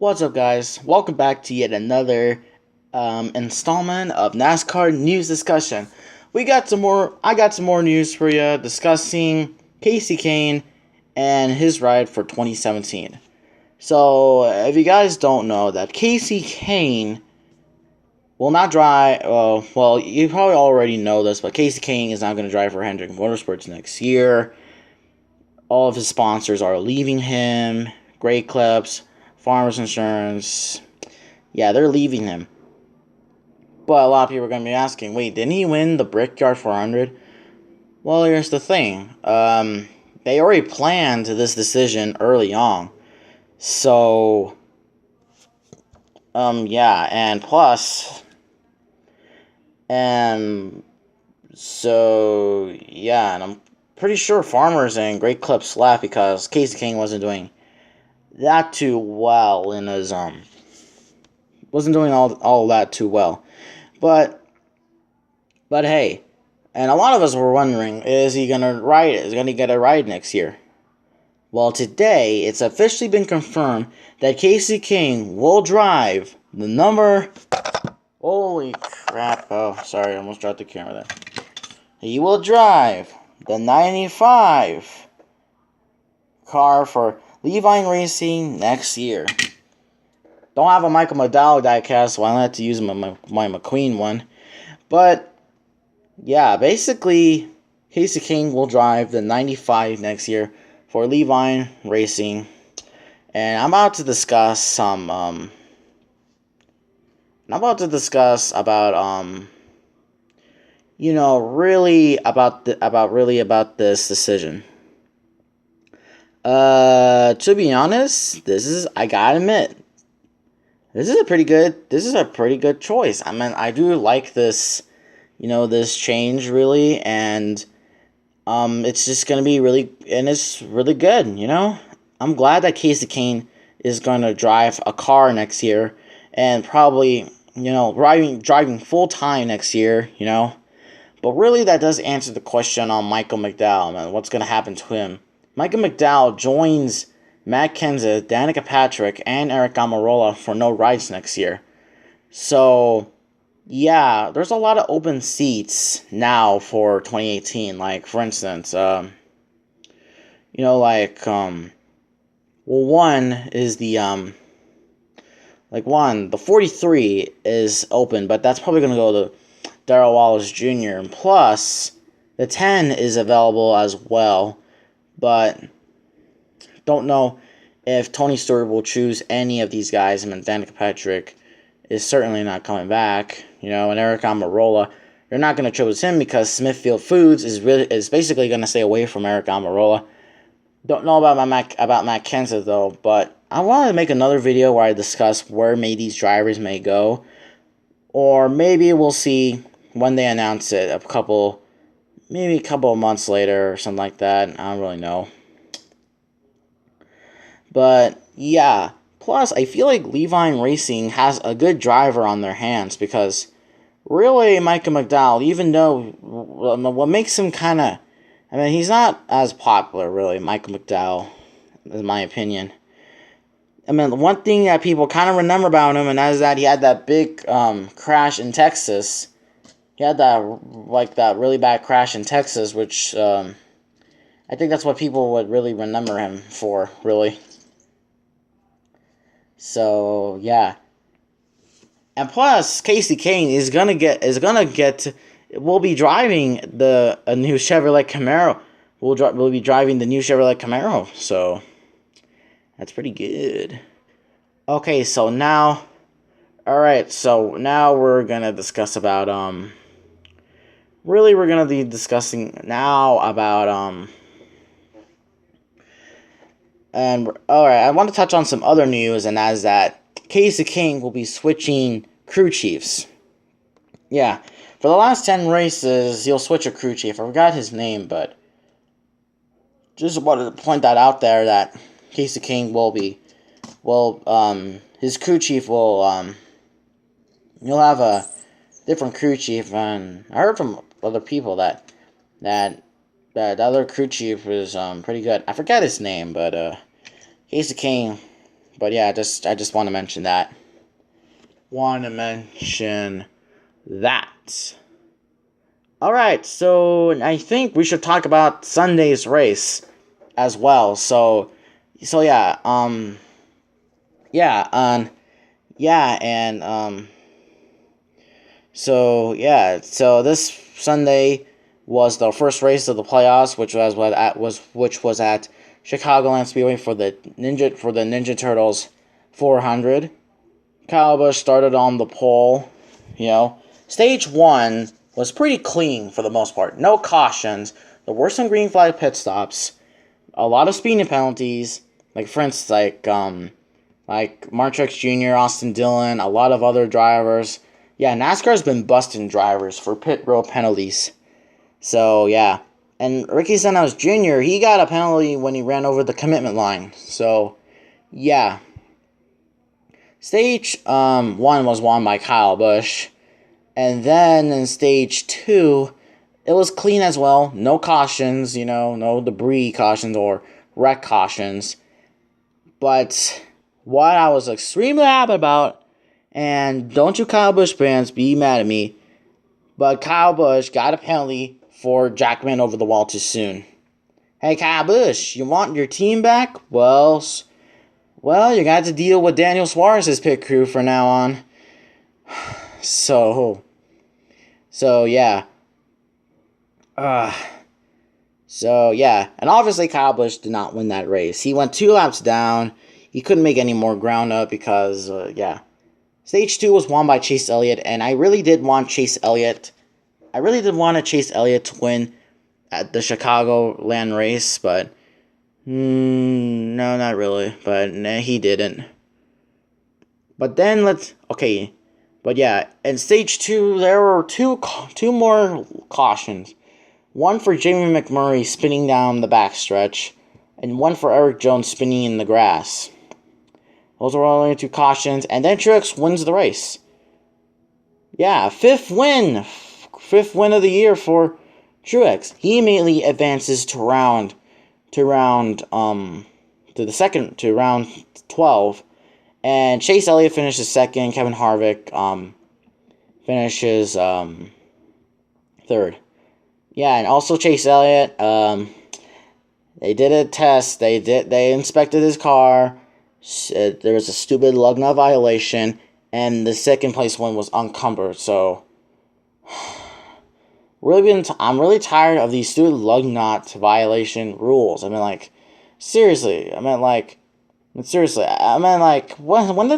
What's up, guys? Welcome back to yet another installment of NASCAR news discussion. We got some more. I got some more news for you discussing Casey Kane and his ride for 2017. So, if you guys don't know that Casey Kane will not drive, well, you probably already know this, but Casey Kane is not going to drive for Hendrick Motorsports next year. All of his sponsors are leaving him. Great Clips, Farmers Insurance. Yeah, they're leaving him. But a lot of people are going to be asking, wait, didn't he win the Brickyard 400? Well, here's the thing. They already planned this decision early on. So, yeah, and plus, and so, yeah, and I'm pretty sure Farmers and Great Clips left because Casey King wasn't doing that too well in his, wasn't doing all that too well. But hey, and a lot of us were wondering, is he gonna ride it? Is he gonna get a ride next year? Well, today it's officially been confirmed that Casey King will drive the number. Holy crap! Oh, sorry, I almost dropped the camera there. He will drive the 95 car for Levine Racing next year. Don't have a Michael McDowell diecast, so I had to use my McQueen one. But yeah, basically, Casey King will drive the 95 next year for Levine Racing. And I'm about to discuss some, really about this decision. To be honest, I gotta admit, this is a pretty good choice. I mean, I do like this, this change really, and it's just gonna be it's really good, I'm glad that Casey Kane is gonna drive a car next year, and probably, driving full time next year, But really, that does answer the question on Michael McDowell, man. What's gonna happen to him? Michael McDowell joins Matt Kenseth, Danica Patrick, and Eric Almirola for no rides next year. So, yeah, there's a lot of open seats now for 2018. Like, for instance, one is the 43 is open, but that's probably going to go to Darrell Wallace Jr. And plus, the 10 is available as well, but don't know if Tony Stewart will choose any of these guys. I mean, Danica Patrick is certainly not coming back, and Eric Almirola, you're not going to choose him because Smithfield Foods is basically going to stay away from Eric Almirola. Don't know about Matt Kenseth though, but I wanted to make another video where I discuss where these drivers may go, or maybe we'll see when they announce it maybe a couple of months later or something like that. I don't really know. But yeah, plus I feel like Levine Racing has a good driver on their hands because really Michael McDowell, even though what makes him kind of, I mean, he's not as popular really, Michael McDowell, in my opinion. I mean, one thing that people kind of remember about him, and that is that he had that big crash in Texas. He had that really bad crash in Texas, which I think that's what people would really remember him for, really. So yeah, and plus Casey Kane will be driving the new Chevrolet Camaro. Will be driving the new Chevrolet Camaro. So that's pretty good. Okay, so now, all right. So now we're gonna discuss about Really, we're gonna be discussing now about And alright, I want to touch on some other news, and that is that Casey King will be switching crew chiefs. Yeah, for the last 10 races, he'll switch a crew chief. I forgot his name, but just wanted to point that out there that Casey King his crew chief he'll have a different crew chief, and I heard from other people that the other crew chief was pretty good. I forgot his name, but Casey Kane But yeah, I just want to mention that. Want to mention that. All right, so I think we should talk about Sunday's race as well. So yeah, yeah, yeah, and so this Sunday was the first race of the playoffs, which was at Chicagoland Speedway for the Ninja Turtles 400. Kyle Busch started on the pole. Stage 1 was pretty clean for the most part. No cautions. There were some green flag pit stops. A lot of speeding penalties. Like, for instance, like Mark Truex Jr., Austin Dillon, a lot of other drivers. Yeah, NASCAR's been busting drivers for pit road penalties. So, yeah. And Ricky Stenhouse Jr., he got a penalty when he ran over the commitment line. So, yeah. Stage 1 was won by Kyle Busch. And then in Stage 2, it was clean as well. No cautions, no debris cautions or wreck cautions. But what I was extremely happy about, and don't you Kyle Busch fans be mad at me, but Kyle Busch got a penalty for Jackman over the wall too soon. Hey Kyle Busch, you want your team back? Well, you're going to have to deal with Daniel Suarez's pit crew from now on. So yeah. And obviously Kyle Busch did not win that race. He went 2 laps down. He couldn't make any more ground up because, Stage 2 was won by Chase Elliott, and I really did want Chase Elliott. I really did want Chase Elliott to win at the Chicagoland race, but no, not really. But nah, he didn't. But then in Stage 2, there were two more cautions. One for Jamie McMurray spinning down the backstretch, and one for Eric Jones spinning in the grass. Those were only 2 cautions, and then Truex wins the race. Yeah, 5th win. 5th win of the year for Truex. He immediately advances to round 12. And Chase Elliott finishes 2nd. Kevin Harvick finishes 3rd. Yeah, and also Chase Elliott, they did a test. They inspected his car. There was a stupid lug nut violation, and the 2nd place one was unencumbered. So, I'm really tired of these stupid lug nut violation rules. Seriously. When did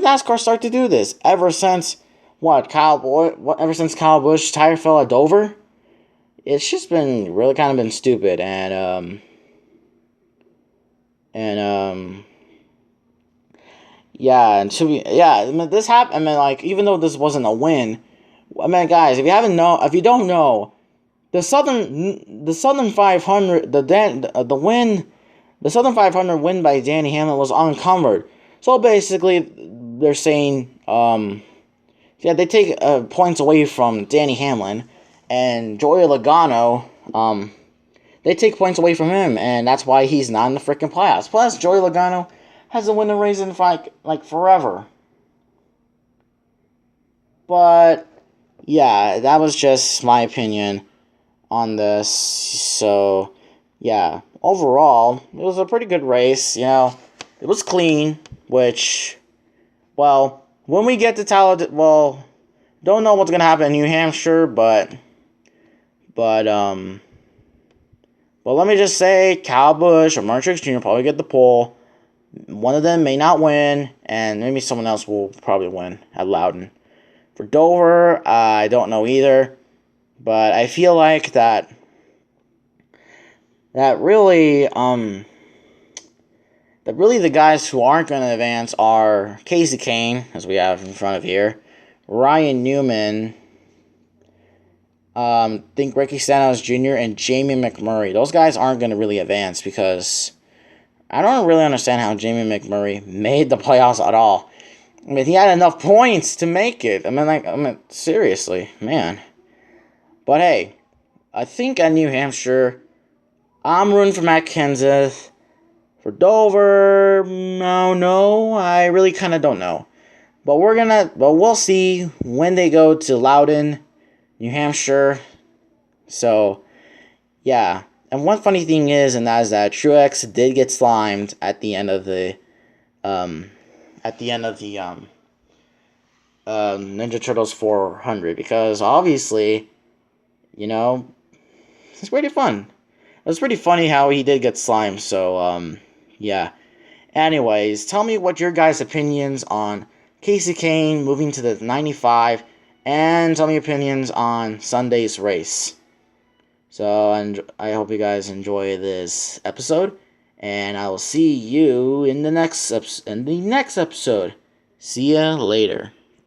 NASCAR start to do this? Ever since Ever since Kyle Busch tire fell at Dover? It's just been really kind of been stupid, and this happened. Even though this wasn't a win, guys, if you don't know, the Southern 500, the Southern 500 win by Danny Hamlin was unencumbered. So basically, they're saying, they take points away from Danny Hamlin, and Joey Logano, they take points away from him, and that's why he's not in the freaking playoffs. Plus, Joey Logano hasn't won a race in forever. But yeah, that was just my opinion on this. So yeah, overall, it was a pretty good race. It was clean, which, when we get to Talladega, don't know what's gonna happen in New Hampshire, but let me just say, Kyle Busch or Mark Truex Jr. probably get the pole. One of them may not win, and maybe someone else will probably win at Loudon. For Dover, I don't know either, but I feel like that really the guys who aren't going to advance are Casey Kane, as we have in front of here, Ryan Newman, think Ricky Stenhouse Jr. and Jamie McMurray. Those guys aren't going to really advance because I don't really understand how Jamie McMurray made the playoffs at all. He had enough points to make it. Seriously, man. But hey, I think at New Hampshire, I'm rooting for Matt Kenseth. For Dover, no, I really kind of don't know. But we'll see when they go to Loudon, New Hampshire. So, yeah. And one funny thing is, and that is that Truex did get slimed at the end of the, Ninja Turtles 400, because obviously, you know, it's pretty fun. It was pretty funny how he did get slimed. So, yeah. Anyways, tell me what your guys' opinions on Casey Kane moving to the 95, and tell me your opinions on Sunday's race. So, and I hope you guys enjoy this episode, and I will see you in the next episode. See ya later.